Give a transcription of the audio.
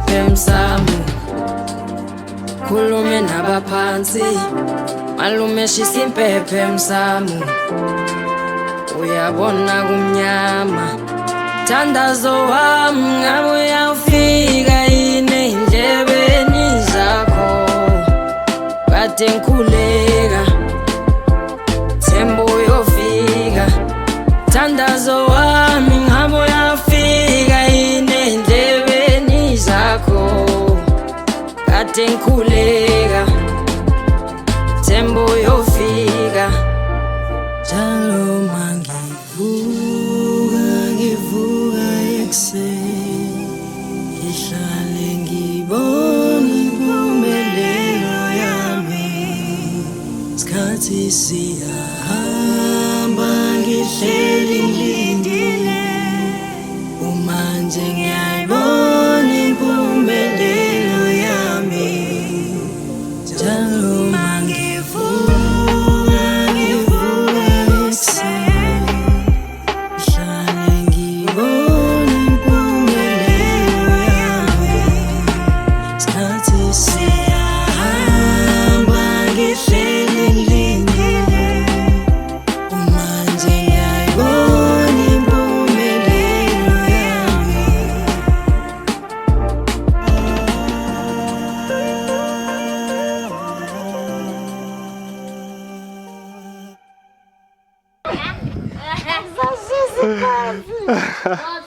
simphephe msamo khulume nabaphansi malume shisa impephe msamo uyabona kumnyama thandazo wami ngabe uyafika yini endlebeni zakho kade ngikhuleka themba uyofika thandazo wami ngabe uyafika yini endlebeni zakho kade ngikhuleka themba uyofika njalo ngivuka ekuseni ngihlale ngibona impumelelo yami isikhathi siyahamba ngihleli ngilindile umanje ngiyayibona impumelelo yami njalo Ha